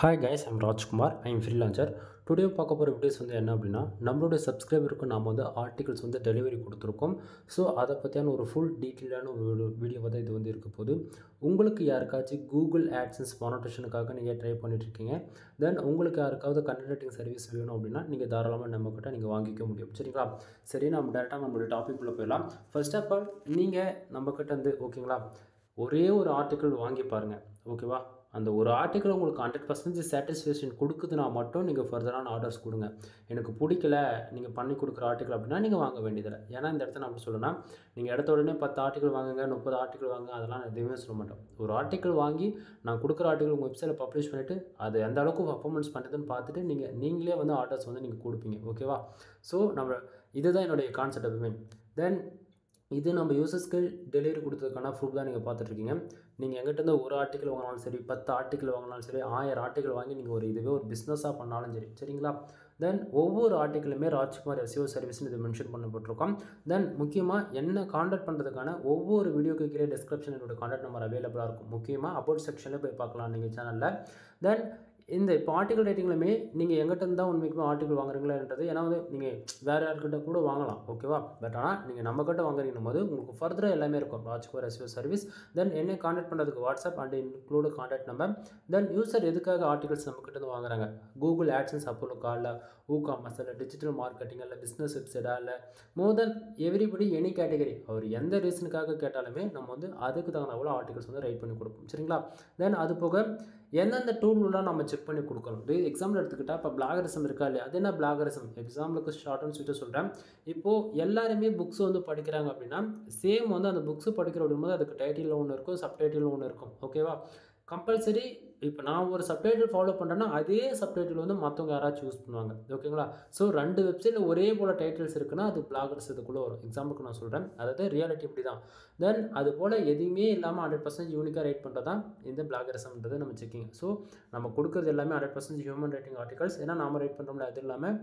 Hi guys, I'm Rajkumar. I'm freelancer. Today பார்க்க போகிற videos என்ன அப்படின்னா நம்மளுடைய சப்ஸ்கிரைபருக்கு நாம் ஆர்டிகல்ஸ் டெலிவரி கொடுத்துருக்கோம். ஸோ அதை பற்றியான ஒரு ஃபுல் டீட்டெயிலான ஒரு வீடியோ தான் இது இருக்க போகுது. உங்களுக்கு யாருக்காச்சும் கூகுள் ஆட்சன்ஸ் மானிட்டேஷனுக்காக நீங்கள் ட்ரை பண்ணிட்டுருக்கீங்க, தென் உங்களுக்கு யாருக்காவது கண்டென்ட் ரைட்டிங் சர்வீஸ் வேணும் அப்படின்னா நீங்கள் தாராளமாக நம்மக்கிட்ட நீங்கள் வாங்கிக்க முடியும். சரிங்களா? சரி, நம்ம டேரெக்டாக நம்மளுடைய டாபிக் உள்ள போயிடலாம். ஃபர்ஸ்ட் ஆஃப் ஆல் நீங்கள் நம்மக்கிட்ட ஓகேங்களா, ஒரே ஒரு ஆர்டிக்கிள் வாங்கி பாருங்கள். ஓகேவா? அந்த ஒரு ஆர்டிக்கிள் உங்களுக்கு 100% சாட்டிஸ்ஃபேக்ஷன் கொடுக்குதுன்னா மட்டும் நீங்கள் ஃபர்தரான ஆர்டர்ஸ் கொடுங்க. எனக்கு பிடிக்கல நீங்கள் பண்ணி கொடுக்குற ஆர்டிக்கிள் அப்படின்னா நீங்கள் வாங்க வேண்டியதில்லை. ஏன்னா இந்த இடத்துல நான் அப்படி சொல்லணும்னா, நீங்கள் எடுத்த உடனே 10 ஆர்டிக்கிள் வாங்குங்க, 30 ஆர்டிக்கிள் வாங்க, அதெல்லாம் எதுவுமே சொல்ல மாட்டோம். ஒரு ஆர்டிக்கிள் வாங்கி நான் கொடுக்குற ஆர்டிக்கிள் உங்கள் வெப்சைட்டில் பப்ளிஷ் பண்ணிவிட்டு அது எந்த அளவுக்கு பர்ஃபார்மன்ஸ் பண்ணுறதுன்னு பார்த்துட்டு நீங்களே ஆர்டர்ஸ் நீங்கள் கொடுப்பீங்க. ஓகேவா? ஸோ இதுதான் என்னுடைய கான்செப்ட் எப்பவுமே. தென் இது நம்ம யூசர்ஸ்க்கு டெலிவரி கொடுத்ததுக்கான ப்ரூஃப் தான் நீங்கள் பார்த்துட்ருக்கீங்க. நீங்கள் எங்கிட்ட ஒரு ஆர்டிக்கிள் வாங்கினாலும் சரி, 10 ஆர்டிக்கிள் வாங்கினாலும் சரி, 1000 ஆர்டிக்கிள் வாங்கி நீங்கள் இதுவே ஒரு பிஸ்னஸாக பண்ணாலும் சரி, சரிங்களா? தென் ஒவ்வொரு ஆர்டிக்கிளுமே ராஜ்குமார் SEO சர்வீஸ்னு இது மென்ஷன் பண்ணப்பட்டிருக்கோம். தென் முக்கியமாக என்ன காண்டாக்ட் பண்ணுறதுக்கான ஒவ்வொரு வீடியோக்கு கீழே டிஸ்கிரிப்ஷன் என்னோட காண்டாக்ட் நம்பர் அவைலபிளாக இருக்கும். முக்கியமாக அபவுட் செக்ஷனில் போய் பார்க்கலாம் நீங்கள் சேனலில். தென் இப்போ ஆர்டிக்கல் ரைட்டிங்லையுமே நீங்கள் எங்கிட்ட இருந்தால் உண்மைக்குமே ஆர்டிக்கல் வாங்குறீங்களான்றது, ஏன்னா நீங்கள் வேறு யார்கிட்ட கூட வாங்கலாம். ஓகேவா? பட் ஆனால் நீங்கள் நம்மக்கிட்ட வாங்குறீங்கன்னும் போது உங்களுக்கு ஃபர்தராக எல்லாமே இருக்கும். Rajkumar SEO service. தென் என்னை காண்டாக்ட் பண்ணுறதுக்கு WhatsApp and include contact number. Then user எதுக்காக ஆர்டிகல்ஸ் நம்மக்கிட்ட வாங்குறாங்க? கூகுள் ஆட்சன்ஸ் அப்போலோக்கா, இல்லை ஊகாமர்ஸ், இல்லை டிஜிட்டல் மார்க்கெட்டிங், இல்லை பிஸ்னஸ் வெப்சைட்டா, இல்லை மோர் தென் எவ்ரிபடி எனி கேட்டகரி, அவர் எந்த ரீசனுக்காக கேட்டாலுமே நம்ம அதுக்கு தகுந்த போல ஆர்டிகல்ஸ் ரைட் பண்ணி கொடுப்போம். சரிங்களா? தென் அது போக எந்தெந்த டூல்லாம் நம்ம செக் பண்ணி கொடுக்கணும். எக்ஸாம்பிள் எடுத்துக்கிட்டால் இப்போ பிளாகரிசம் இருக்கா இல்லையா? அது என்ன பிளாகரிசம்? எக்ஸாம்பிளுக்கு ஷார்ட் அண்ட் ஸ்வீட்டாக சொல்கிறேன். இப்போது எல்லாருமே புக்ஸ் படிக்கிறாங்க அப்படின்னா சேம் அந்த புக்ஸ் படிக்கிற அப்படிங்கும்போது அதுக்கு டைட்டில் ஒன்று இருக்கும், சப்டைட்டில் ஒன்று இருக்கும். ஓகேவா? கம்பல்சரி இப்போ நான் ஒரு சப்டைட்டில் ஃபாலோ பண்ணுறேன்னா அதே சப்டைட்டில் மற்றவங்க யாராச்சும் யூஸ் பண்ணுவாங்க. ஓகேங்களா? ஸோ 2 வெப்சைட்டில் ஒரே போல் டைட்டில்ஸ் இருக்குன்னா அது பிளாகர்ஸ் இதுக்குள்ளே வரும். எக்ஸாம்பிளுக்கு நான் சொல்கிறேன், அதாவது ரியாலிட்டி இப்படி தான். தென் அது போல் எதுவுமே இல்லாமல் 100% யூனிக்காக ரைட் பண்ணுறது தான் இந்த பிளாகரிசம்ன்றது நம்ம செக்கிங். ஸோ நம்ம கொடுக்குறது எல்லாமே 100% ஹியூமன் ரைட்டிங் ஆர்டிகல்ஸ். ஏன்னா நாம் ரைட் பண்ணுறோம்ல, அது இல்லாமல்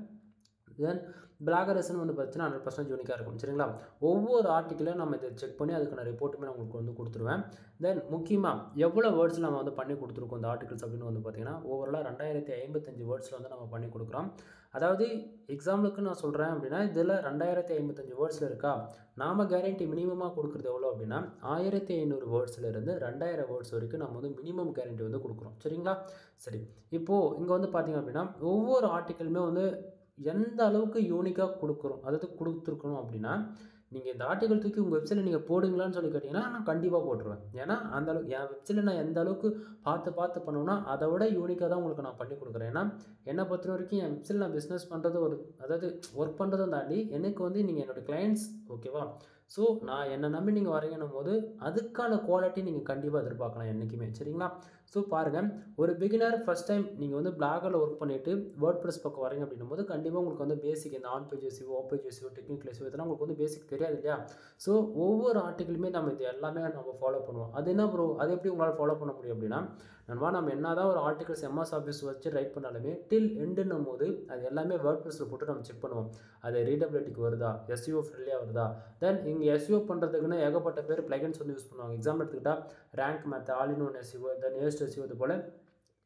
தென் பிளாகரிசன் பார்த்தீங்கன்னா 100% யூனிக்காக இருக்கும். சரிங்களா? ஒவ்வொரு ஆர்டிக்கிளையும் நம்ம இதை செக் பண்ணி அதுக்கான ரிப்போர்ட்டுமே நான் உங்களுக்கு கொடுத்துருவேன். தென் முக்கியமாக எவ்வளோ வேர்ட்ஸில் நம்ம பண்ணி கொடுத்துருக்கோம் இந்த ஆர்டிகல்ஸ் அப்படின்னு பார்த்தீங்கன்னா ஓவராலாக 2055 வேர்ட்ஸில் நம்ம பண்ணி கொடுக்குறோம். அதாவது எக்ஸாம்பிளுக்கு நான் சொல்கிறேன் அப்படின்னா இதில் 2055 வேர்ட்ஸில் இருக்கா, நாம் கேரண்டி மினிமமாக கொடுக்குறது எவ்வளோ அப்படின்னா 1500 வேர்ட்ஸ்லேருந்து 2000 வேர்ட்ஸ் வரைக்கும் நம்ம மினிமம் கேரண்டி கொடுக்குறோம். சரிங்களா? சரி, இப்போது இங்கே பார்த்தீங்க அப்படின்னா ஒவ்வொரு ஆர்டிக்கிளுமே எந்த அளவுக்கு யூனிக்காக கொடுத்துருக்கணும் அப்படின்னா, நீங்கள் இந்த ஆர்டிக்கல் தூக்கி உங்கள் வெப்சைட்டில் நீங்கள் போடுங்களான்னு சொல்லி கேட்டிங்கன்னா நான் கண்டிப்பாக போட்டுருவேன். ஏன்னா அந்த அளவுக்கு என் வெப்சைட்டில் நான் எந்த அளவுக்கு பார்த்து பண்ணுவேன்னா அதை விட யூனிக்காக தான் உங்களுக்கு நான் பண்ணி கொடுக்குறேன். ஏன்னா என்னை பொறுத்த வரைக்கும் என் வெப்சைட்டில் நான் பிஸ்னஸ் பண்ணுறது அதாவது ஒர்க் பண்ணுறதும் தாண்டி எனக்கு நீங்கள் என்னோடய கிளைண்ட்ஸ். ஓகேவா? ஸோ நான் என்னை நம்பி நீங்கள் வரீங்கன்னும் போது அதுக்கான குவாலிட்டி நீங்கள் கண்டிப்பாக எதிர்பார்க்கலாம் என்றைக்குமே. சரிங்களா? ஸோ பாருங்கள், ஒரு பிகினர் ஃபஸ்ட் டைம் நீங்கள் பிளாகரில் ஒர்க் பண்ணிவிட்டு வேர்ட்பிரஸ் பக்கம் வரீங்க அப்படின்னும் போது கண்டிப்பாக உங்களுக்கு பேசிக் இந்த on page SEO, off page SEO, technical SEO இதெல்லாம் உங்களுக்கு பேசிக் தெரியாது இல்லையா? ஸோ ஒவ்வொரு ஆர்டிக்கிளுமே நம்ம இது எல்லாமே நம்ம ஃபாலோ பண்ணுவோம். அது என்ன ப்ரோ, அது எப்படி உங்களால் ஃபாலோ பண்ண முடியும் அப்படின்னா, நம்ம என்ன தான் ஒரு ஆர்டிகல்ஸ் MS ஆஃபீஸ் வச்சு ரைட் பண்ணாலுமே டில் எண்டுன்னும் போது அது எல்லாமே வேர்ட்பிரஸில் போட்டு நம்ம செக் பண்ணுவோம். அது ரீடபிலிட்டிக்கு வருதா, SEO ஃப்ரெண்ட்லியாக வருதா. தென் இங்கே SEO பண்ணுறதுக்குன்னு ஏகப்பட்ட பேர் பிளகன்ஸ் யூஸ் பண்ணுவாங்க. எக்ஸாம்பிள் எடுத்துக்கிட்டால் rank math, all in one SEO, then ஏஸ்ட் SEO இது போல்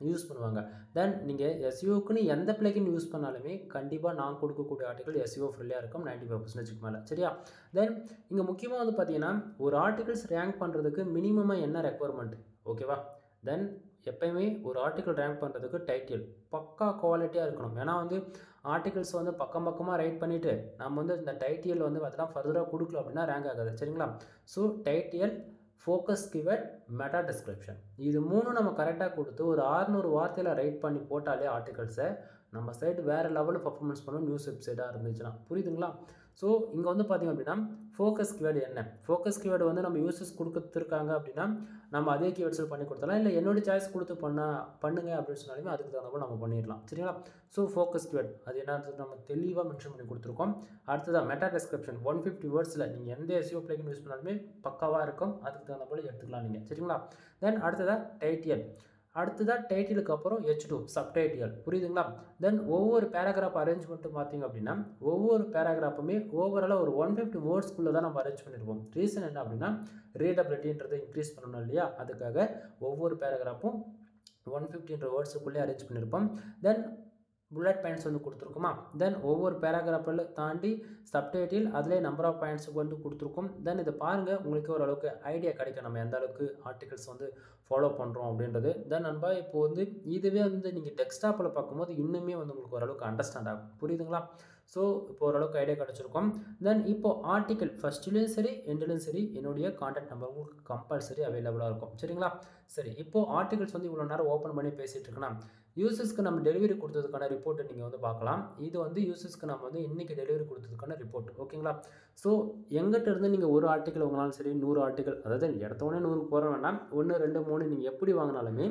யூஸ் பண்ணுவாங்க. தென் நீங்கள் SEOக்குன்னு எந்த பிளகின் யூஸ் பண்ணாலுமே கண்டிப்பாக நான் கொடுக்கக்கூடிய ஆர்டிகல் SEO ஃப்ரெண்ட்லியாக இருக்கும் 95% மேலே. சரியா? தென் இங்கே முக்கியமாக பார்த்தீங்கன்னா ஒரு ஆர்டிகல்ஸ் ரேங்க் பண்ணுறதுக்கு மினிமமாக என்ன ரெக்குவயர்மெண்ட்? ஓகேவா? தென் எப்போயுமே ஒரு ஆர்டிக்கல் ரேங்க் பண்ணுறதுக்கு டைட்டில் பக்கா குவாலிட்டியாக இருக்கணும். ஏன்னா ஆர்டிகல்ஸ் பக்கமாக ரைட் பண்ணிவிட்டு நம்ம இந்த டைட்டில் அதெல்லாம் ஃபர்தராக கொடுக்கல அப்படின்னா ரேங்க் ஆகாது. சரிங்களா? So title, focus keyword, meta description, இது 3 நம்ம கரெக்டாக கொடுத்து ஒரு 600 வார்த்தையில் ரைட் பண்ணி போட்டாலே ஆர்டிகல்ஸை நம்ம சைட் வேறு லெவலில் பர்ஃபார்மன்ஸ் பண்ணணும். நியூஸ் வெப்சைட்டாக இருந்துச்சுன்னா. புரியுதுங்களா? ஸோ இங்கே பார்த்தீங்க அப்படின்னா ஃபோக்கஸ் கீவேர்டு என்ன? ஃபோக்கஸ் கீவேர்டு நம்ம யூசர்ஸ் கொடுத்துருக்காங்க அப்படின்னா நம்ம அதே கீவேர்ட்ஸில் பண்ணி கொடுத்தலாம். இல்லை என்னோடய சாய்ஸ் கொடுத்து பண்ணுங்க அப்படின்னு சொன்னாலுமே அதுக்கு தகுந்த நம்ம பண்ணிடலாம். சரிங்களா? ஸோ ஃபோக்கஸ் கீவேர்டு அது என்னன்றது நம்ம தெளிவாக மென்ஷன் பண்ணி கொடுத்துருக்கோம். அடுத்ததாக மெட்டா டிஸ்கிரிப்ஷன் 150 வேர்ட்ஸில் நீங்கள் எந்த SEO பிளகின் யூஸ் பண்ணாலுமே பக்காவாக இருக்கும். அதுக்கு தகுந்த போல் எடுத்துக்கலாம் நீங்கள். சரிங்களா? தென் அடுத்ததாக டைட்டிலுக்கு அப்புறம் H2 சப்டைட்டில். புரியுதுங்களா? தென் ஒவ்வொரு பேராகிராஃப் அரேஞ்ச்மெண்ட்டும் பார்த்தீங்க அப்படின்னா ஒவ்வொரு பேராகிராஃபுமே ஓவராலாக ஒரு 150 வேர்ட்ஸ்க்குள்ளே தான் நம்ம அரேஞ்ச் பண்ணியிருப்போம். ரீசன் என்ன அப்படின்னா ரீடபிலிட்டின்றதை இன்க்ரீஸ் பண்ணணும் இல்லையா? அதுக்காக ஒவ்வொரு பேராகிராஃபும் 150 வேர்ட்ஸுக்குள்ளே அரேஞ்ச் பண்ணியிருப்போம். தென் புல்லட் பாயிண்ட்ஸ் வந்து கொடுத்துருக்குமா. தென் ஒவ்வொரு பேராகிராஃபில் தாண்டி சப்டைட்டில் அதிலே நம்பர் ஆஃப் பாயிண்ட்ஸுக்கு வந்து கொடுத்துருக்கோம். தென் இதை பாருங்கள், உங்களுக்கு ஓரளவுக்கு ஐடியா கிடைக்கும் நம்ம எந்த அளவுக்கு ஆர்டிகல்ஸ் வந்து ஃபாலோ பண்ணுறோம் அப்படின்றது. தென் நண்பா இப்போ வந்து இதுவே வந்து நீங்கள் டெஸ்க்டாப்பில் பார்க்கும்போது இன்னுமே வந்து உங்களுக்கு ஓரளவுக்கு அண்டர்ஸ்டாண்ட் ஆகும். புரியுதுங்களா? ஸோ இப்போ ஓரளவுக்கு ஐடியா கிடச்சிருக்கும். தென் இப்போது ஆர்டிக்கல் ஃபஸ்ட்டுலேயும் சரி எண்ட்லேயும் சரி என்னுடைய கான்டாக்ட் நம்பர் உங்களுக்கு கம்பல்சரி அவைலபிளாக இருக்கும். சரிங்களா? சரி, இப்போது ஆர்டிகல்ஸ் வந்து இவ்வளோ நேரம் ஓப்பன் பண்ணி பேசிகிட்டு இருக்கேன்னா யூசர்ஸ்க்கு நம்ம டெலிவரி கொடுத்ததுக்கான ரிப்போர்ட்டை நீங்கள் வந்து பார்க்கலாம். இது வந்து யூசர்ஸ்க்கு நம்ம வந்து இன்றைக்கி டெலிவரி கொடுத்ததுக்கான ரிப்போர்ட். ஓகேங்களா? ஸோ எங்கிட்ட இருந்து நீங்கள் ஒரு ஆர்டிக்கல் வாங்கினாலும் சரி 100 ஆர்டிக்கல், அதாவது எடுத்தோடனே 100 போகிற வேண்டாம், 1 2 3 நீங்கள் எப்படி வாங்கினாலுமே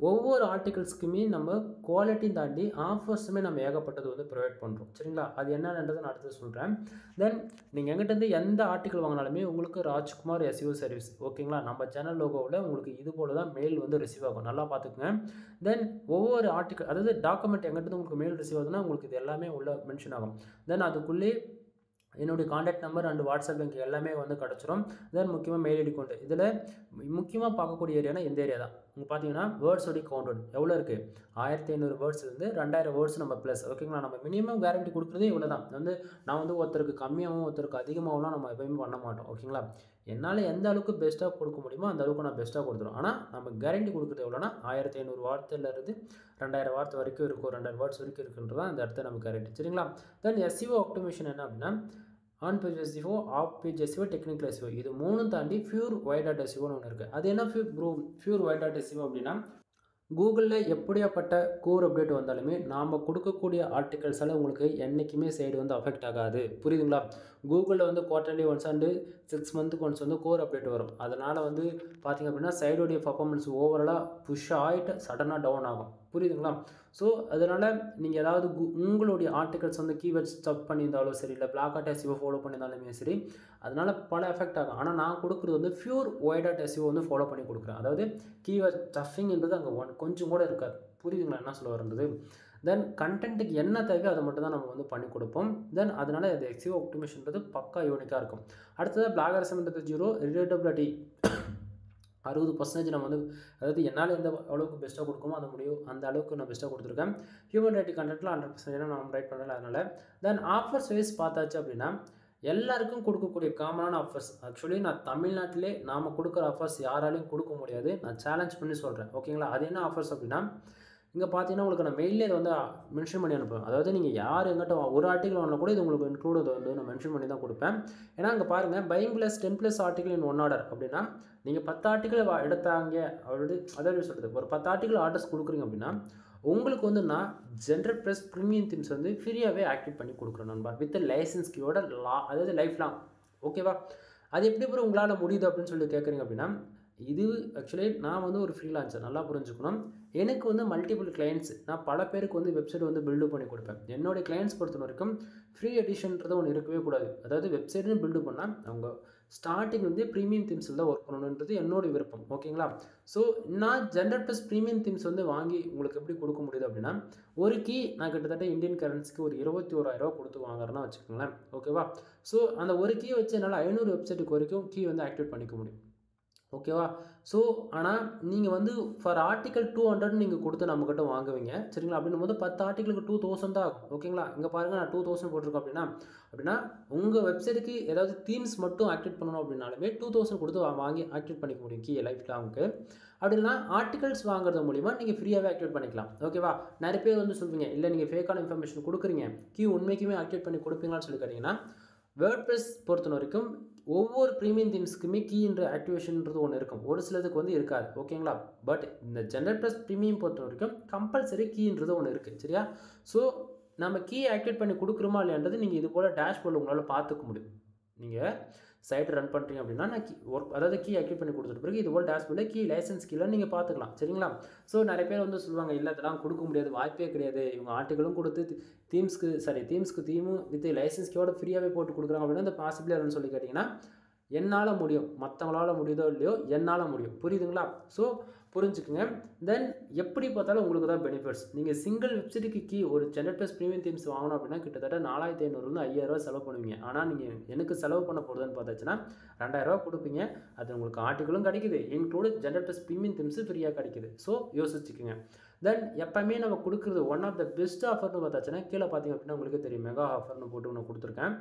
ஒவ்வொரு ஆர்டிகல்ஸ்க்குமே நம்ம குவாலிட்டி தாண்டி ஆஃபர்ஸுமே நம்ம ஏகப்பட்டது வந்து ப்ரொவைட் பண்ணுறோம். சரிங்களா? அது என்னன்றதை நான் அடுத்து சொல்கிறேன். தென் நீங்கள் எங்கிட்டேருந்து எந்த ஆர்டிக்கல் வாங்கினாலுமே உங்களுக்கு ராஜ்குமார் எஸ்இஓ சர்வீஸ், ஓகேங்களா, நம்ம சேனல் லோகோவில் உங்களுக்கு இது போல் தான் மெயில் வந்து ரிசீவ் ஆகும். நல்லா பார்த்துக்குங்க. தென் ஒவ்வொரு ஆர்டிக்கல், அதாவது டாக்குமெண்ட் எங்கிட்ட உங்களுக்கு மெயில் ரிசீவ் ஆகுதுன்னா உங்களுக்கு இது எல்லாமே உள்ள மென்ஷன் ஆகும். தென் அதுக்குள்ளே என்னுடைய contact number and WhatsApp link எல்லாமே வந்து கிடச்சிரும். தென் முக்கியமாக மெயில் ஐடி கொண்டு இதில் முக்கியமாக பார்க்கக்கூடிய ஏரியானா இந்த ஏரியா தான். உங்களுக்கு பார்த்தீங்கன்னா வேர்ட்ஸோடைய கவுண்ட் எவ்வளோ இருக்குது, 1500 வேர்ட்ஸ்லேருந்து 2000 வேர்ட்ஸ் நம்ம ப்ளஸ். ஓகேங்களா? நம்ம மினிமம் கேரண்டி கொடுக்குறதே இவ்வளோ தான். வந்து நான் வந்து ஒருத்தருக்கு கம்மியாகவும் ஒருத்தருக்கு அதிகமாகலாம் நம்ம எப்போயுமே பண்ண மாட்டோம். ஓகேங்களா? என்னால் எந்த அளவுக்கு பெஸ்ட்டாக கொடுக்க முடியுமோ அந்த அளவுக்கு நான் பெஸ்ட்டாக கொடுத்துருவோம். ஆனால் நம்ம கேரண்டி கொடுக்குறது எவ்வளோனா 1500 வார்த்தையிலேருந்து 2000 வார்த்தை வரைக்கும் இருக்கும், 2000 வேர்ட்ஸ் வரைக்கும் இருக்குன்றது தான் அந்த இடத்த நம்ம கேரண்டி. சரிங்களா? தென் எஸ்இஓ ஆப்டிமேஷன் என்ன அப்படின்னா on page SEO, off page SEO, technical SEO, இது 3 தாண்டி பியூர் ஒய் டாட் எஸ்இஓன்னு ஒன்று இருக்குது. அது என்ன பியூர் ஒய் டாட் எஸ்இஓ அப்படின்னா கூகுளில் எப்படியாப்பட்ட கோர் அப்டேட் வந்தாலுமே நாம் கொடுக்கக்கூடிய ஆர்டிகல்ஸால் உங்களுக்கு என்றைக்குமே சைடு வந்து அஃபெக்ட் ஆகாது. புரியுதுங்களா? கூகுளில் வந்து குவார்ட்டர்லி ஒன்ஸ் அண்டு 6 மந்த்துக்கு ஒன்ஸ் வந்து கோர் அப்டேட் வரும். அதனால் வந்து பார்த்திங்க அப்படின்னா சைடோடைய பர்ஃபார்மன்ஸ் ஓவராலாக புஷ் ஆகிட்டு சடனாக டவுன் ஆகும். புரியுதுங்களா? ஸோ அதனால் நீங்கள் ஏதாவது உங்களுடைய ஆர்டிகல்ஸ் வந்து கீவேர்ட்ஸ் ஸ்டப் பண்ணியிருந்தாலும் சரி, இல்லை பிளாக் டாட் எஸ்இஓ ஃபாலோ பண்ணியிருந்தாலுமே சரி, அதனால் பல எஃபெக்ட் ஆகும். ஆனால் நான் கொடுக்குறது வந்து பியூர் ஒய் டாட் எஸ்இஓ வந்து ஃபாலோ பண்ணி கொடுக்குறேன். அதாவது கீவேர்ட் ஸ்டஃபிங்கிறது அங்கே கொஞ்சம் கூட இருக்காது. புரியுதுங்களா என்ன சொல்ல வருன்றது? தென் கண்டென்ட்டுக்கு என்ன தேவையோ அதை மட்டும் தான் நம்ம வந்து பண்ணி கொடுப்போம். தென் அதனால் இந்த எஸ்இஓ ஆப்டிமேஷன்றது பக்கா யூனிக்காக இருக்கும். அடுத்தது பிளாகரிசம்ன்றது 0, ரிலேட்டபிலிட்டி 60% நம்ம வந்து, அதாவது என்னால் எந்த அளவுக்கு பெஸ்ட்டாக கொடுக்குமோ அந்த அளவுக்கு நான் பெஸ்ட்டாக கொடுத்துருக்கேன். ஹியூமன் ரைட்டிங் கண்டென்ட்டில் 100% நான் ரைட் பண்ணுறேன். அதனால் தென் ஆஃபர்ஸ் வைஸ் பார்த்தாச்சு அப்படின்னா எல்லாருக்கும் கொடுக்கக்கூடிய காமனான ஆஃபர்ஸ். ஆக்சுவலி நான் தமிழ்நாட்டிலே நாம் கொடுக்குற ஆஃபர்ஸ் யாராலையும் கொடுக்க முடியாது. நான் சேலஞ்ச் பண்ணி சொல்கிறேன். ஓகேங்களா? அது என்ன ஆஃபர்ஸ் அப்படின்னா இங்கே பார்த்தீங்கன்னா உங்களுக்கு நான் மெயிலே இதை வந்து மென்ஷன் பண்ணி அனுப்புவேன். அதாவது நீங்கள் யார் எங்கிட்ட ஒரு ஆர்டிகல் வாங்கினா கூட இது உங்களுக்கு இன்க்ளூட் வந்து நான் மென்ஷன் பண்ணி தான் கொடுப்பேன். ஏன்னா அங்கே பாருங்கள் பையிங் ப்ளஸ் 10+ ஆர்டிகல் இன் 1 ஆர்டர் அப்படின்னா நீங்கள் 10 ஆர்டிகல் எடுத்தாங்க ஆல்ரெடி, அதாவது சொல்கிறது ஒரு 10 ஆர்டிகல் ஆர்டர்ஸ் கொடுக்குறீங்க அப்படின்னா உங்களுக்கு வந்து நான் ஜென்ரல் ப்ளஸ் ப்ரீமியம் தீம்ஸ் வந்து ஃப்ரீயாகவே ஆக்டிவேட் பண்ணி கொடுக்குறேன் நண்பா, வித் லைசன்ஸ் கீயோட அதாவது லைஃப் லாங். ஓகேவா? அது எப்படி அப்புறம் உங்களால் முடியுது அப்படின்னு சொல்லி கேட்குறீங்க அப்படின்னா இது ஆக்சுவலி நான் வந்து ஒரு ஃப்ரீலான்சர், நல்லா புரிஞ்சுக்கணும். எனக்கு வந்து மல்டிபிள் கிளைண்ட்ஸ், நான் பல பேருக்கு வந்து வெப்சைட் வந்து பில்டு பண்ணி கொடுப்பேன். என்னுடைய கிளைண்ட்ஸ் பொறுத்த வரைக்கும் ஃப்ரீ எடிஷன்றது ஒன்று இருக்கவே கூடாது. அதாவது வெப்சைட்னு பில்டு பண்ணால் அவங்க ஸ்டார்டிங் வந்து ப்ரீமியம் தீம்ஸில் தான் ஒர்க் பண்ணணுன்றது என்னோட விருப்பம். ஓகேங்களா? ஸோ நான் ஜென்ரல் ப்ளஸ் ப்ரீமியம் தீம்ஸ் வந்து வாங்கி உங்களுக்கு எப்படி கொடுக்க முடியுது அப்படின்னா ஒரு கீ நான் கிட்டத்தட்ட இந்தியன் கரன்சிக்கு ஒரு 21,000 கொடுத்து வாங்குறேன்னா வச்சுக்கோங்களேன். ஓகேவா? ஸோ அந்த ஒரு கீ வச்சு என்னால் 500 வெப்சைட்டுக்கு வரைக்கும் கீ வந்து ஆக்டிவேட் பண்ணிக்க முடியும். ஓகேவா? ஸோ ஆனால் நீங்கள் வந்து ஃபார் ஆர்டிக்கல் 200 நீங்கள் கொடுத்து நம்மக்கிட்ட வாங்குவீங்க. சரிங்களா? அப்படின்னும் போது 10 ஆர்டிக்கலுக்கு 2000 தான் ஆகும். ஓகேங்களா? இங்கே பாருங்கள் நான் 2000 போட்டிருக்கோம் அப்படின்னா உங்கள் வெப்சைட்டுக்கு ஏதாவது தீம்ஸ் மட்டும் ஆக்டிவேட் பண்ணணும் அப்படின்னாலுமே 2000 கொடுத்து வாங்கி ஆக்டிவேட் பண்ணிக்க முடியும் கீ லைஃப் லாங்க்கு. அப்படின்னா ஆர்டிகல்ஸ் வாங்குறது மூலிமா நீங்கள் ஃப்ரீயாகவே ஆக்டிவேட் பண்ணிக்கலாம். ஓகேவா? நிறைய பேர் வந்து சொல்வீங்க இல்லை நீங்கள் ஃபேக்கான இன்ஃபர்மேஷன் கொடுக்குறீங்க, கீ உண்மைக்குமே ஆக்டிவேட் பண்ணி கொடுப்பீங்களான்னு சொல்லி கேட்டிங்கன்னா வேர்ட்பிரஸ் பொறுத்த வரைக்கும் ஒவ்வொரு ப்ரீமியம் தீம்ஸ்க்குமே கீன்ற ஆக்டிவேஷன்ன்றது ஒன்று இருக்கும். ஒரு சிலதுக்கு வந்து இருக்காது. ஓகேங்களா? பட் இந்த ஜென்ரல் ப்ளஸ் ப்ரீமியம் பொறுத்த வரைக்கும் கம்பல்சரி கீன்றது ஒன்று இருக்குது. சரியா? ஸோ நம்ம கீ ஆக்டிவேட் பண்ணி கொடுக்குறோமா இல்லைன்றது நீங்கள் இது போல் டேஷ்போர்டில் உங்களால் பார்த்துக்க முடியும். நீங்கள் சைட் ரன் பண்ணுறீங்க அப்படின்னா நான் அதாவது கீ ஆக்டிவேட் பண்ணி கொடுத்துட்டு பிறகு இது போல் டேஷ்போர்டில் கீ லைசன்ஸ் கீழே நீங்கள் பார்த்துக்கலாம். சரிங்களா? ஸோ நிறைய பேர் வந்து சொல்லுவாங்க இல்லை இதெல்லாம் கொடுக்க முடியாது, வாய்ப்பே கிடையாது, இவங்க ஆர்டிகளும் கொடுத்து தீம்ஸ்க்கு தீமும் வித் லைசன்ஸ் கீயோட ஃப்ரீயாகவே போட்டு கொடுக்குறாங்க அப்படின்னா அந்த பாசிபிலிட்டின்னு சொல்லி கேட்டிங்கன்னா என்னால் முடியும். மற்றவங்களால் முடியுதோ இல்லையோ என்னால் முடியும். புரியுதுங்களா? ஸோ புரிஞ்சுக்குங்க. தென் எப்படி பார்த்தாலும் உங்களுக்கு தான் பெனிஃபிட்ஸ். நீங்கள் சிங்கிள் வெப்சைட்டுக்கு கீ ஒரு ஜெனரேட் ப்ளஸ் ப்ரீமியம் தீம்ஸ் வாங்கணும் அப்படின்னா கிட்டத்தட்ட 4500 5000 செலவு பண்ணுவீங்க. ஆனால் நீங்கள் எனக்கு செலவு பண்ண போகிறதுன்னு பார்த்தாச்சுன்னா 2000 கொடுப்பீங்க. அது உங்களுக்கு ஆர்டிகளும் கிடைக்குது, include generate plus premium themes ஃப்ரீயாக கிடைக்குது. ஸோ யோசிச்சுக்குங்க. தென் எப்பவுமே நம்ம கொடுக்குறது ஒன் ஆஃப் த பெஸ்ட் ஆஃபர்னு பார்த்தாச்சுன்னா கீழே பார்த்தீங்க அப்படின்னா உங்களுக்கு தெரியும், மெகா ஆஃபர்னு போட்டு நான் கொடுத்துருக்கேன்.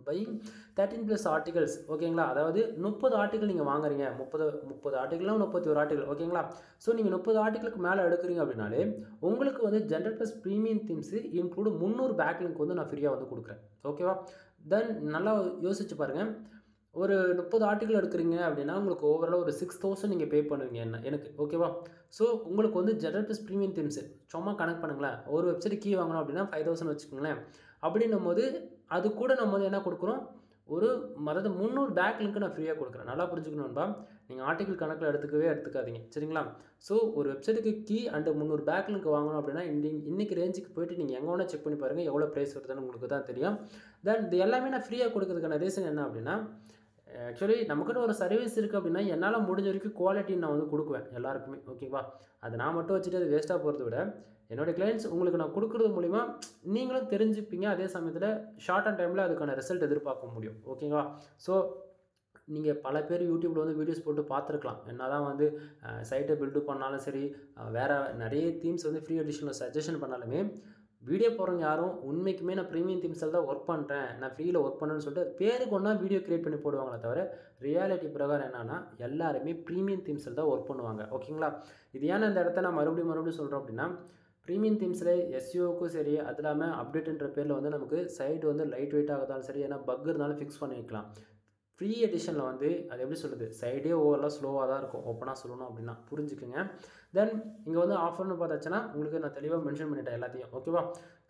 பையிங் 13+ ஆர்டிகல்ஸ் ஓகேங்களா. அதாவது 30 ஆர்டிகல் நீங்கள் வாங்குறீங்க, 30 ஆர்டிகல்னா 31 ஆர்டிகல் ஓகேங்களா. ஸோ நீங்கள் 30 ஆர்டிகளுக்கு மேலே எடுக்கிறீங்க அப்படின்னாலே உங்களுக்கு வந்து generate plus premium themes include 300 backlink வந்து நான் ஃப்ரீயாக வந்து கொடுக்குறேன் ஓகேவா. தென் நல்லா யோசிச்சு பாருங்கள், ஒரு 30 ஆர்டிகல் எடுக்கிறீங்க அப்படின்னா உங்களுக்கு ஓவரால் ஒரு 6000 நீங்கள் பே பண்ணுவீங்க எனக்கு ஓகேவா. ஸோ உங்களுக்கு வந்து ஜெனரேட் ப்ளஸ் ப்ரீமியம் தீம்ஸு சும்மா கனெக்ட் பண்ணுங்களேன், ஒரு வெப்சைட் கீ வாங்கணும் அப்படின்னா 5000 வச்சுக்கோங்களேன். அப்படின்னும் போது அது கூட நம்ம வந்து என்ன கொடுக்குறோம், ஒரு அதாவது 300 பேக் லிங்க் நான் ஃப்ரீயாக கொடுக்குறேன். நல்லா புரிஞ்சுக்கணும்பா, நீங்கள் ஆர்டிகல் கணக்கில் எடுத்துக்காதீங்க சரிங்களா. ஸோ ஒரு வெப்சைட்டுக்கு கீ அண்டு 300 பேக் லிங்க் வாங்கணும் அப்படின்னா இன்றைக்கி ரேஞ்சுக்கு போய்ட்டு நீங்கள் எங்கே வேணால் செக் பண்ணி பாருங்கள், எவ்வளோ ப்ரைஸ் வருதுன்னு உங்களுக்கு தான் தெரியும். தென் இது எல்லாமே நான் ஃப்ரீயாக கொடுக்குறதுக்கான ரீசன் என்ன அப்படின்னா, ஆக்சுவலி நமக்குன்னு ஒரு சர்வீஸ் இருக்குது அப்படின்னா என்னால் முடிஞ்ச வரைக்கும் குவாலிட்டி நான் வந்து கொடுக்குவேன் எல்லாருக்குமே ஓகேவா. அது நான் மட்டும் வச்சுட்டு அது வேஸ்ட்டாக போகிறத விட என்னோடய கிளைண்ட்ஸ் உங்களுக்கு நான் கொடுக்குறது மூலிமா நீங்களும் தெரிஞ்சுப்பீங்க, அதே சமயத்தில் ஷார்ட் அண்ட் டைமில் அதுக்கான ரிசல்ட் எதிர்பார்க்க முடியும் ஓகேவா. ஸோ நீங்கள் பல பேர் யூடியூப்பில் வந்து வீடியோஸ் போட்டு பார்த்துருக்கலாம், என்ன தான் வந்து சைட்டை பில்டு பண்ணாலும் சரி, வேறு நிறைய தீம்ஸ் வந்து ஃப்ரீ எடிஷனில் சஜஷன் பண்ணாலுமே வீடியோ போகிறவங்க யாரும் உண்மைக்குமே நான் ப்ரீமியம் தீம்ஸில் தான் ஒர்க் பண்ணுறேன், நான் ஃப்ரீயில் ஒர்க் பண்ணுறேன்னு சொல்லிட்டு பேருக்கு ஒன்றா வீடியோ க்ரியேட் பண்ணி போடுவாங்களே தவிர ரியாலிட்டி பிரகாரம் என்னென்னா எல்லாருமே ப்ரீமியம் தீம்ஸில் தான் ஒர்க் பண்ணுவாங்க ஓகேங்களா. இது ஏன்னா இந்த இடத்த நான் மறுபடியும் சொல்கிறோம் அப்படின்னா, ப்ரீமியம் தீம்ஸில் எஸ்இஓக்கும் சரி, அது இல்லாமல் அப்டேட்டுன்ற பேரில் வந்து நமக்கு சைட் வந்து லைட் வெயிட்டாக இருந்தாலும் சரி, ஏன்னா பக் இருந்தாலும் ஃபிக்ஸ் பண்ணி வைக்கலாம். ஃப்ரீ எடிஷனில் வந்து அது எப்படி சொல்கிறது, சைடே ஓவரெலாம் ஸ்லோவாக தான் இருக்கும் ஓப்பனாக சொல்லணும் அப்படின்னா புரிஞ்சுக்குங்க. தென் இங்கே வந்து ஆஃபர்னு பார்த்தாச்சுன்னா உங்களுக்கு நான் தெளிவாக மென்ஷன் பண்ணிட்டேன் எல்லாத்தையும் ஓகேவா.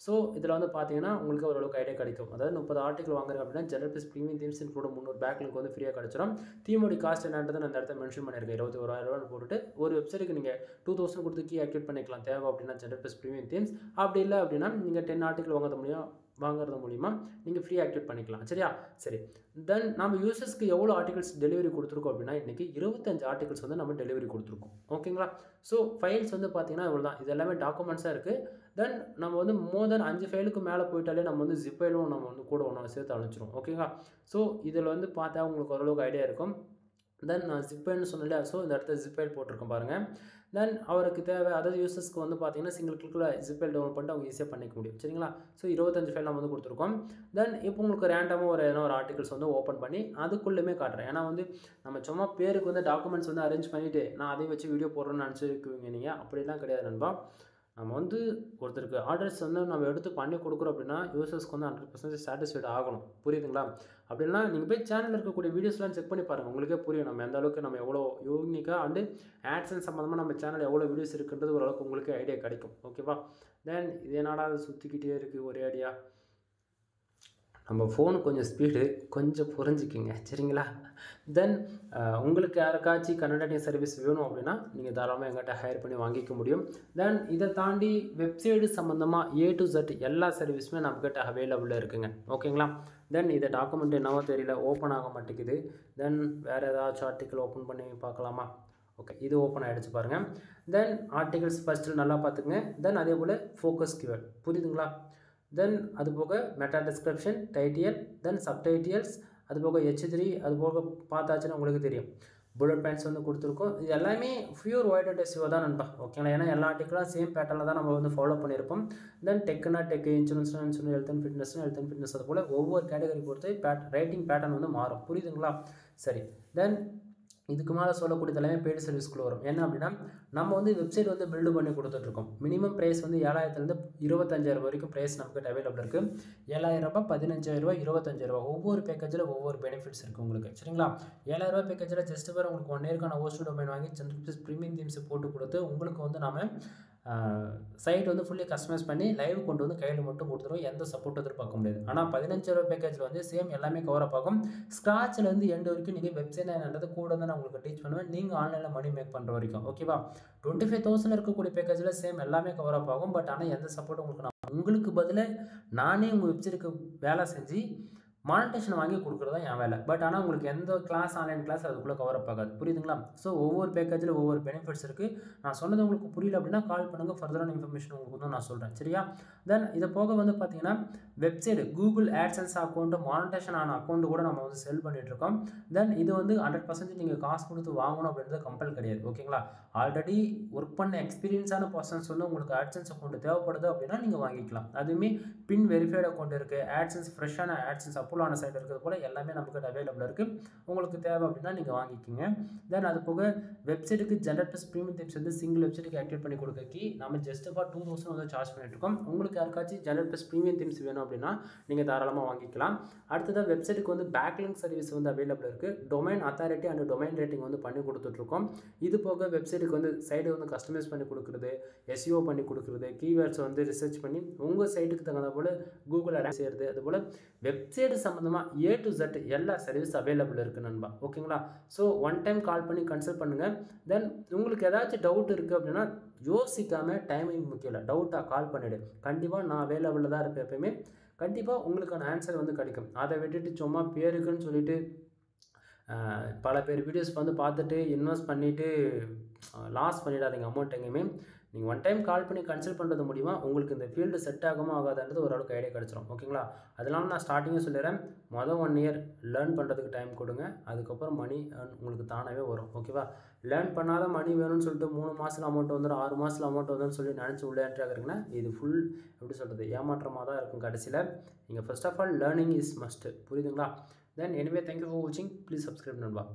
ஸோ இதில் வந்து பார்த்தீங்கன்னா உங்களுக்கு ஓரளவுக்கு ஐடியா கிடைக்கும். அதாவது 30 ஆர்டிகல் வாங்குறேன் அப்படின்னா general plus premium themes include 300 backlink வந்து ஃப்ரீயாக கிடச்சிடும். தீமோடி காஸ்ட் என்னன்றது நான் அந்த இடத்த மென்ஷன் பண்ணியிருக்கேன், 21000 போட்டுட்டு ஒரு வெப்சைட்டுக்கு நீங்கள் 2000 கொடுத்து கீ ஆக்டிவேட் பண்ணிக்கலாம் தேவை அப்படின்னா ஜெனரல் ப்ளஸ் ப்ரீமியம் தீம்ஸ். அப்படி இல்லை அப்படின்னா நீங்கள் 10 ஆர்டிகல் வாங்குறது மூலிமா நீங்கள் ஃப்ரீ ஆக்டிவேட் பண்ணிக்கலாம் சரியா. சரி, தென் நம்ம யூசர்ஸ்க்கு எவ்வளோ ஆர்டிகல்ஸ் டெலிவரி கொடுத்துருக்கோம் அப்படின்னா இன்றைக்கி 25 ஆர்டிகல்ஸ் வந்து நம்ம டெலிவரி கொடுத்துருக்கோம் ஓகேங்களா. ஸோ ஃபைல்ஸ் வந்து பார்த்தீங்கன்னா இவ்வளோ தான், இது எல்லாமே டாக்குமெண்ட்ஸாக இருக்குது. தென் நம்ம வந்து மோர் தென் 5 ஃபைலுக்கு மேலே போயிட்டாலே நம்ம வந்து ஜிப் ஃபைலும் நம்ம வந்து கூட ஒன்று சேர்த்து அனுப்பிச்சிடும் ஓகேங்களா. ஸோ இதில் வந்து பார்த்தா உங்களுக்கு ஓரளவுக்கு ஐடியா இருக்கும். தென் நான் ஜிப்பைன்னு சொன்னல, ஸோ இந்த இடத்துல ஜிப்பைல் போட்டிருக்கேன் பாருங்கள். தென் அவருக்கு தேவை, அதாவது யூசர்ஸ்க்கு வந்து பார்த்தீங்கன்னா சிங்கிள் கிளிக்கில் ஜிப்பைல் டவுன்லோட் பண்ணிட்டு அவங்க ஈஸியாக பண்ணிக்க முடியும் சரிங்களா. ஸோ 25 ஃபைல் நம்ம வந்து கொடுத்துருக்கோம். தென் இப்போ உங்களுக்கு ரேண்டமாக ஒரு ஆர்டிகல்ஸ் வந்து ஓப்பன் பண்ணி அதுக்குள்ளேயுமே காட்டுறேன். ஏன்னா வந்து நம்ம சும்மா பேருக்கு வந்து டாக்குமெண்ட்ஸ் வந்து அரேஞ்ச் பண்ணிவிட்டு நான் அதை வச்சு வீடியோ போடுறேன்னு நினச்சிருக்குவீங்க நீங்கள், அப்படிலாம் கிடையாது நண்பா. நம்ம வந்து ஒருத்தருக்கு ஆர்டர்ஸ் வந்து நம்ம எடுத்து பண்ணி கொடுக்குறோம் அப்படின்னா யூசர்ஸ்க்கு வந்து 100% சாட்டிஸ்ஃபைட் ஆகணும் புரியுதுங்களா. அப்படின்னா நீங்கள் போய் சேனலில் இருக்கக்கூடிய வீடியோஸ்லாம் செக் பண்ணி பாருங்கள், உங்களுக்கே புரியும் நம்ம எந்த அளவுக்கு நம்ம எவ்வளோ யூனிக்காக அண்டு ஆட்சன்ஸ் சம்மந்தமாக நம்ம சேனல் எவ்வளோ வீடியோஸ் இருக்குன்றது ஓரளவுக்கு உங்களுக்கு ஐடியா கிடைக்கும் ஓகேவா. தென் இதே நாடாக அதை சுற்றிக்கிட்டே இருக்குது ஒரே ஐடியா. நம்ம ஃபோனு கொஞ்சம் ஸ்பீடு கொஞ்சம் புரிஞ்சுக்கிங்க சரிங்களா. தென் உங்களுக்கு யாருக்காச்சும் கன்னடா சர்வீஸ் வேணும் அப்படின்னா நீங்கள் தாராளமாக எங்கிட்ட ஹையர் பண்ணி வாங்கிக்க முடியும். தென் இதை தாண்டி வெப்சைட்டு சம்மந்தமாக A to Z எல்லா சர்வீஸுமே நம்மக்கிட்ட அவைலபிளாக இருக்குங்க ஓகேங்களா. தென் இதை டாக்குமெண்ட் என்னவோ தெரியல, ஓப்பன் ஆக மாட்டேங்குது. தென் வேறு ஏதாச்சும் ஆர்டிக்கல் ஓப்பன் பண்ணி பார்க்கலாமா. ஓகே, இது ஓப்பன் ஆகிடுச்சு பாருங்கள். தென் ஆர்டிகல்ஸ் ஃபஸ்ட்டு நல்லா பார்த்துக்குங்க. தென் அதே போல் ஃபோக்கஸ் கீவேர்ட் புரியுதுங்களா. தென் அது போக மெட்டா டிஸ்கிரிப்ஷன், டைட்டில், தென் சப்டைட்டில்ஸ், அது போக H3, அது போக பார்த்தாச்சுன்னா உங்களுக்கு தெரியும் புல்லட் பாயிண்ட்ஸ் வந்து கொடுத்துருக்கோம். இது எல்லாமே ஃபியூர் ஒயிட் எஸ்இஓ தான் நண்பா ஓகேங்களா. ஏன்னா எல்லா ஆர்டிக்கலும் சேம் பேட்டர்னில் தான் நம்ம வந்து ஃபாலோ பண்ணியிருப்போம். தென் டெக்குனா டெக், இன்சூரன்ஸ்னா இன்சூரன்ஸ், ஹெல்த் அண்ட் ஃபிட்னஸ் அது போல் ஒவ்வொரு கேட்டகரி பொறுத்து ரைட்டிங் பேட்டர்ன் வந்து மாறும் புரியுதுங்களா. சரி, தென் இதுக்கு மேலே சொல்லக்கூடியது எல்லாமே பெய்டு சர்வீஸ்க்குள்ளே வரும். என்ன அப்படின்னா நம்ம வந்து வெப்சைட் வந்து பில்டு பண்ணி கொடுத்துட்ருக்கோம். மினிமம் ப்ரைஸ் வந்து 7000லேருந்து 25000 வரைக்கும் ப்ரைஸ் நமக்கு அவைலபிள் இருக்குது. 7000 ரூபாய், 15000, 25000 ஒவ்வொரு பேக்கேஜில் ஒவ்வொரு பெனிஃபிட்ஸ் இருக்குது உங்களுக்கு சரிங்களா. 7000 பேக்கேஜில் ஜஸ்ட் வேறு உங்களுக்கு 1 இயர்க்கான ஹோஸ்ட் டொமைன் வாங்கி ஜெனரல் ப்ளஸ் ப்ரீமியம் தீம்ஸ் போட்டு கொடுத்து உங்களுக்கு வந்து நம்ம சைட் வந்து ஃபுல்லி கஸ்டமைஸ் பண்ணி லைவ் கொண்டு வந்து கையில் மட்டும் கொடுத்துருவோம், எந்த சப்போர்ட் எதிர்பார்க்க முடியாது. ஆனால் 15000 பேக்கேஜில் வந்து சேம் எல்லாமே கவர் அப் ஆகும். ஸ்க்ராட்ச்லேருந்து எண்டு வரைக்கும் நீங்கள் வெப்சைட் என்னன்றது கூட தான் நான் உங்களுக்கு டீச் பண்ணுவேன், நீங்கள் ஆன்லைனில் மணி மேக் பண்ணுற வரைக்கும் ஓகேவா. 25000 இருக்கக்கூடிய பேக்கேஜில் சேம் எல்லாமே கவர் அப் ஆகும். பட் ஆனால் எந்த சப்போர்ட் உங்களுக்கு உங்களுக்கு பதிலாக நானே உங்கள் வெப்சைட்டுக்கு வேலை செஞ்சு மானிட்டேஷன் வாங்கி கொடுக்குறது தான் என் வேலை. பட் ஆனால் உங்களுக்கு எந்த கிளாஸ் ஆன்லைன் கிளாஸ் அதுக்குள்ளே கவர் அப் ஆகாது. புரியுதுங்களா? ஸோ ஒவ்வொரு பேக்கேஜில் ஒவ்வொரு பெனிஃபிட்ஸ் இருக்குது. நான் சொன்னது உங்களுக்கு புரியல அப்படின்னா கால் பண்ணுங்கள், ஃபர்தரான இன்ஃபர்மேஷன் உங்களுக்கு வந்து நான் சொல்கிறேன். சரியா? தென் இதை போக வந்து பார்த்தீங்கன்னா வெப்சைட் கூகுள் ஆட்சன்ஸ் அக்கௌண்ட்டு மானிட்டேஷன் ஆன அக்கௌண்ட்டு கூட நம்ம வந்து செல் பண்ணிகிட்ருக்கோம். தென் இது வந்து 100% நீங்கள் காசு கொடுத்து வாங்கணும் அப்படின்றது கம்பல் கிடையாது. ஓகேங்களா? ஆல்ரெடி ஒர்க் பண்ண எக்ஸ்பீரியன்ஸான பர்சன்ஸ் வந்து உங்களுக்கு ஆட்சன்ஸ் அக்கௌண்ட் தேவைப்படுது அப்படின்னா நீங்கள் வாங்கிக்கலாம். அதுவுமே பின் வெரிஃபைடு அக்கௌண்ட் இருக்குது, ஆட்சன்ஸ் ஃப்ரெஷ்ஷான ஆட்சன்ஸ் அப்ரூவலான சைட் இருக்கிறது போல் எல்லாமே நமக்கு அவைலபிளாக இருக்குது. உங்களுக்கு தேவை அப்படின்னா நீங்கள் வாங்கிக்கிங்க. தென் அது போக வெப்சைட்டுக்கு ஜெனரேட் ப்ளஸ் ப்ரீமியம் தீம்ஸ் வந்து சிங்கிள் வெப்சைட்டுக்கு ஆக்டிவேட் பண்ணி கொடுக்கி நம்ம ஜஸ்ட் ஃபார் 2000 வந்து சார்ஜ் பண்ணிட்டுருக்கோம். உங்களுக்கு யாருக்காச்சும் ஜெனரேட் ப்ளஸ் ப்ரீமியம் தீம்ஸ் வேணும் அப்படின்னா நீங்கள் தாராளமாக வாங்கிக்கலாம். அடுத்ததாக வெப்சைட்டுக்கு வந்து பேக்லிங்க் சர்வீஸ் வந்து அவைலபிள் இருக்குது. Domain authority and domain rating வந்து பண்ணி கொடுத்துட்ருக்கோம். இது போக வெப்சைட்டுக்கு வந்து சைடு வந்து கஸ்டமைஸ் பண்ணி கொடுக்குறது, எஸ்இஓ பண்ணி கொடுக்குறது, கீவேர்ட்ஸ் வந்து ரிசர்ச் பண்ணி உங்கள் சைட்டுக்கு தகுந்த போல் கூகுள் ரேங்க் செய்கிறது, அதுபோல் வெப்சைட் சம்மந்தமாக A to Z எல்லா சர்வீஸ் அவைலபிள் இருக்குது நண்பா. ஓகேங்களா? ஸோ ஒன் டைம் கால் பண்ணி கன்சல்ட் பண்ணுங்கள். தென் உங்களுக்கு ஏதாச்சும் டவுட் இருக்குது அப்படின்னா யோசிக்காமல், டைமிங் முக்கியம் இல்லை, டவுட்டாக கால் பண்ணிவிடு. கண்டிப்பாக நான் அவைலபிளில் தான் இருப்பேன் எப்பயுமே. கண்டிப்பாக உங்களுக்கான ஆன்சர் வந்து கிடைக்கும். அதை விட்டுட்டு சும்மா பேருக்குன்னு சொல்லிட்டு பல பேர் வீடியோஸ் வந்து பார்த்துட்டு இன்வெஸ்ட் பண்ணிவிட்டு லாஸ் பண்ணிடாதீங்க அமௌண்ட் எங்கேயுமே. நீங்கள் ஒன் டைம் கால் பண்ணி கன்சல்ட் பண்ணுறது மூலிமா உங்களுக்கு இந்த ஃபீல்டு செட் ஆகுமா ஆகாதுன்றது ஓரளவுக்கு ஐடியா கிடச்சிரும். ஓகேங்களா? அதனால நான் ஸ்டார்டிங்கே சொல்லிடுறேன், மொதல் 1 இயர் லேர்ன் பண்ணுறதுக்கு டைம் கொடுங்க. அதுக்கப்புறம் மணி உங்களுக்கு தானாகவே வரும். ஓகேவா? லேர்ன் பண்ணாத மணி வேணும்னு சொல்லிட்டு 3 மாதத்தில் அமௌண்ட் வந்துடும், 6 மாதத்தில் அமௌண்ட் வந்துடும் சொல்லி நினச்சி உள்ளே என்ட்ராகிறீங்கன்னா இது ஃபுல் எப்படி சொல்கிறது ஏமாற்றமாக தான் இருக்கும் கடைசியில். நீங்கள் first of all learning is must. புரியுதுங்களா? தென் எனிவே தேங்க்யூ ஃபார் வாட்சிங். ப்ளீஸ் சப்ஸ்கிரைப் நண்பா.